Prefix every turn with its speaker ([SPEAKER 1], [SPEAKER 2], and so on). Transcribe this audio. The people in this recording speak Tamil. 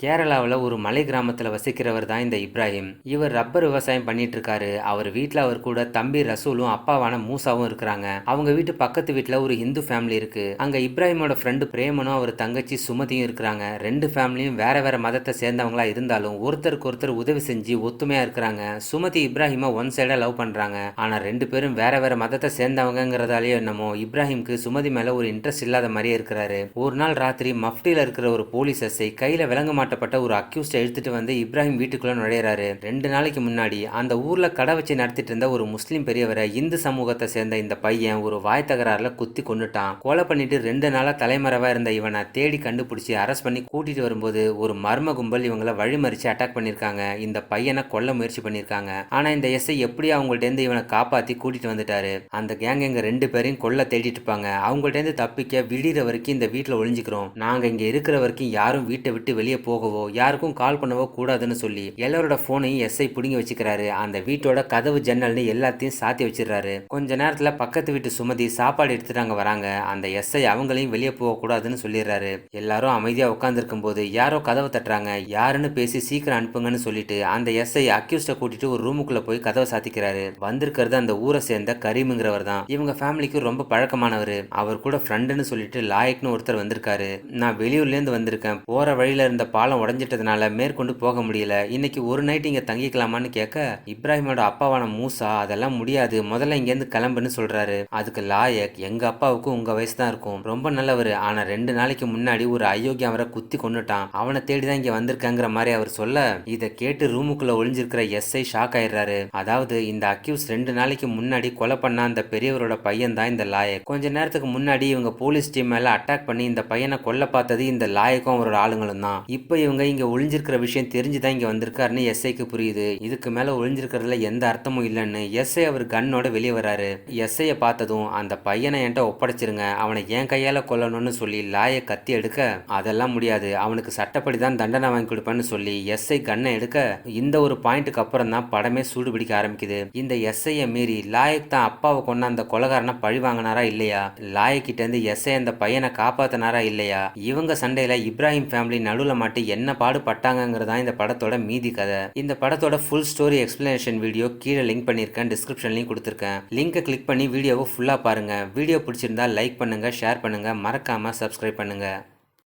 [SPEAKER 1] கேரளாவில் ஒரு மலை கிராமத்தில் வசிக்கிறவர் தான் இந்த இப்ராஹிம். இவர் ரப்பர் விவசாயம் பண்ணிட்டு இருக்காரு. அவர் வீட்டில் அவர் கூட தம்பி ரசூலும் அப்பாவான மூசாவும் இருக்கிறாங்க. அவங்க வீட்டு பக்கத்து வீட்டில் ஒரு இந்து ஃபேமிலி இருக்கு. அங்க இப்ராஹிமோட ஃப்ரெண்டு பிரேமனும் அவர் தங்கச்சி சுமதியும் இருக்கிறாங்க. ரெண்டு ஃபேமிலியும் வேற வேற மதத்தை சேர்ந்தவங்களா இருந்தாலும் ஒருத்தருக்கு ஒருத்தர் உதவி செஞ்சு ஒத்துமையா இருக்கிறாங்க. சுமதி இப்ராஹிமை ஒன் சைடா லவ் பண்றாங்க. ஆனா ரெண்டு பேரும் வேற வேற மதத்தை சேர்ந்தவங்கிறதாலேயோ என்னமோ இப்ராஹிம்க்கு சுமதி மேல ஒரு இன்ட்ரெஸ்ட் இல்லாத மாதிரியே இருக்கிறாரு. ஒரு நாள் ராத்திரி மஃப்டியில இருக்கிற ஒரு போலீஸ் எஸ்ஐ கையில விளங்க மாட்டப்பட்ட ஒரு அக்யூஸ்ட் எடுத்துட்டு வந்து இப்ராஹிம் வீட்டுக்குள்ள நுழையிறாரு. 2 நாளைக்கு முன்னாடி அந்த ஊர்ல கடை வச்சு நடத்திட்டு இருந்த ஒரு முஸ்லீம் பெரியவரை இந்து சமூகத்தை சேர்ந்த இந்த பையன் ஒரு வாய் தகராறுல குத்தி கொன்னுட்டான். கொலை பண்ணிட்டு 2 நாளா தலைமறைவா இருந்த இவனை தேடி கண்டுபிடிச்சு அரெஸ்ட் பண்ணி கூட்டிட்டு வரும்போது ஒரு மர்ம கும்பல் இவங்களை வழிமறிச்சு அட்டாக் பண்ணிருக்காங்க. இந்த பையனை கொல்ல முயற்சி பண்ணிருக்காங்க. ஆனா இந்த எஸ்ஐ எப்படி அவங்கள்ட்ட இருந்து இவனை காப்பாத்தி கூட்டிட்டு வந்துட்டாரு. அந்த கேங் எங்க 2 பேரையும் கொல்ல தேடிட்டு இருப்பாங்க. அவங்கள்ட்ட இருந்து தப்பிக்க விடிற வரைக்கும் இந்த வீட்டுல ஒளிஞ்சுக்கிறோம். நாங்க இங்க இருக்கிற வரைக்கும் யாரும் வீட்டை விட்டு வெளியே போகவோ யாருக்கும் கால் பண்ணவோ கூடாதுன்னு சொல்லி எல்லாரோட போனையும் எஸ்ஐ புடுங்கி வச்சுக்கிறாரு. அந்த வீட்டோட கதவு ஜன்னல்னு எல்லாத்தையும் சாத்தி வச்சிடறாரு. கொஞ்ச நேரத்துல பக்கத்து வீட்டு சுமதி சாப்பாடு எடுத்துட்டு அங்க வராங்க. அந்த எஸ்ஐ அவங்களையும் வெளியே போக கூடாதுன்னு சொல்லிடுறாரு. எல்லாரும் அமைதியா உட்கார்ந்து இருக்கும் போது யாரோ கதவை தட்டுறாங்க. யாருன்னு பேசி சீக்கிரம் அனுப்புங்கன்னு சொல்லிட்டு அந்த எஸ்ஐ அக்யூஸ்ட கூட்டிட்டு ஒரு ரூமுக்குள்ள போய் கதவை சாத்திக்கிறாரு. வந்திருக்கிறது அந்த ஊரை சேர்ந்த கரீம்ங்கிறவர் தான். இவங்க ஃபேமிலிக்கு ரொம்ப பழக்கமானவர். அவர் கூட ஃப்ரெண்டுன்னு சொல்லிட்டு லாயக்னு ஒருத்தர் வந்திருக்காரு. நான் வெளியூர்ல இருந்து வந்திருக்கேன். போற வழியில இருந்த பாலம் உடஞ்சிட்டதுனால மேற்கொண்டு போக முடியல. இன்னைக்கு ஒரு நைட் இங்க தங்கிக்கலாமான்னு கேட்க இப்ராஹிமோட அப்பாவான மூசா அதெல்லாம் முடியாது, முதல்ல இங்கேருந்து கிளம்புன்னு சொல்றாரு. அதுக்கு லாயக், எங்க அப்பாவுக்கும் உங்க வயசு தான் இருக்கும், ரொம்ப நல்லவர். ஆனா 2 நாளைக்கு முன்னாடி ஒரு அயோக்கியம் அவரை குத்தி கொன்னுட்டான், அவனை தேடிதான் இங்க வந்திருக்காங்கிற மாதிரி அவர் சொல்ல இதை கேட்டு ரூமுக்குள்ள ஒளிஞ்சிருக்கிற எஸ்ஐ ஷாக் ஆயிடுறாரு. அதாவது இந்த அக்யூஸ் 2 நாளைக்கு முன்னாடி கொலை பண்ண அந்த பெரியவரோட பையன் தான் இந்த லாயக். கொஞ்ச நேரத்துக்கு முன்னாடி இவங்க போலீஸ் டீம் மேல அட்டாக் பண்ணி இந்த பையனை கொல்ல பார்த்தது இந்த லாயக்கும் அவரோட ஆளுங்களும் தான். இப்போ இவங்க இங்க ஒளிஞ்சிருக்கிற விஷயம் தெரிஞ்சுதான் இங்க வந்திருக்காருன்னு எஸ்ஐக்கு புரியுது. இதுக்கு மேல ஒளிஞ்சிருக்கிறதுல எந்த அர்த்தமும் இல்லைன்னு எஸ்ஐ அவர் கன்னோட வெளியே வராரு. எஸ்ஐய பார்த்ததும் அந்த பையனை என்கிட்ட ஒப்படைச்சிருங்க, அவனை என் கையால கொல்லணும்னு சொல்லி லாய கத்தி எடுக்க அதெல்லாம் முடியாது, அவனுக்கு சட்டப்படி தான் தண்டனை வாங்கி கொடுப்பேன்னு சொல்லி எஸ்ஐ கண்ணை எடுக்க இந்த ஒரு பாயிண்ட்டுக்கு அப்புறம் தான் படமே சூடு பிடிக்க ஆரம்பிக்குது. இந்த எஸ்ஐய மீறி லாயக் தான் அப்பாவை கொண்ட அந்த கொலகாரனை பழி வாங்கினாரா இல்லையா, லாயக்கிட்ட இருந்து எஸ்ஐ அந்த பையனை காப்பாத்தினாரா இல்லையா, இவங்க சண்டையில இப்ராஹிம் ஃபேமிலி நடுவுல மாட்டி என்ன பாடு பட்டாங்கிறதா இந்த படத்தோட மீதி கதை. இந்த படத்தோட ஃபுல் ஸ்டோரி எக்ஸ்பிளனேஷன் வீடியோ கீழே லிங்க் பண்ணியிருக்கேன், டிஸ்கிரிப்ஷன்லையும் கொடுத்துருக்கேன். லிங்கை கிளிக் பண்ணி வீடியோவை ஃபுல்லாக பாருங்க. வீடியோ பிடிச்சிருந்தா லைக் பண்ணுங்க, ஷேர் பண்ணுங்க, மறக்காம சப்ஸ்கிரைப் பண்ணுங்க.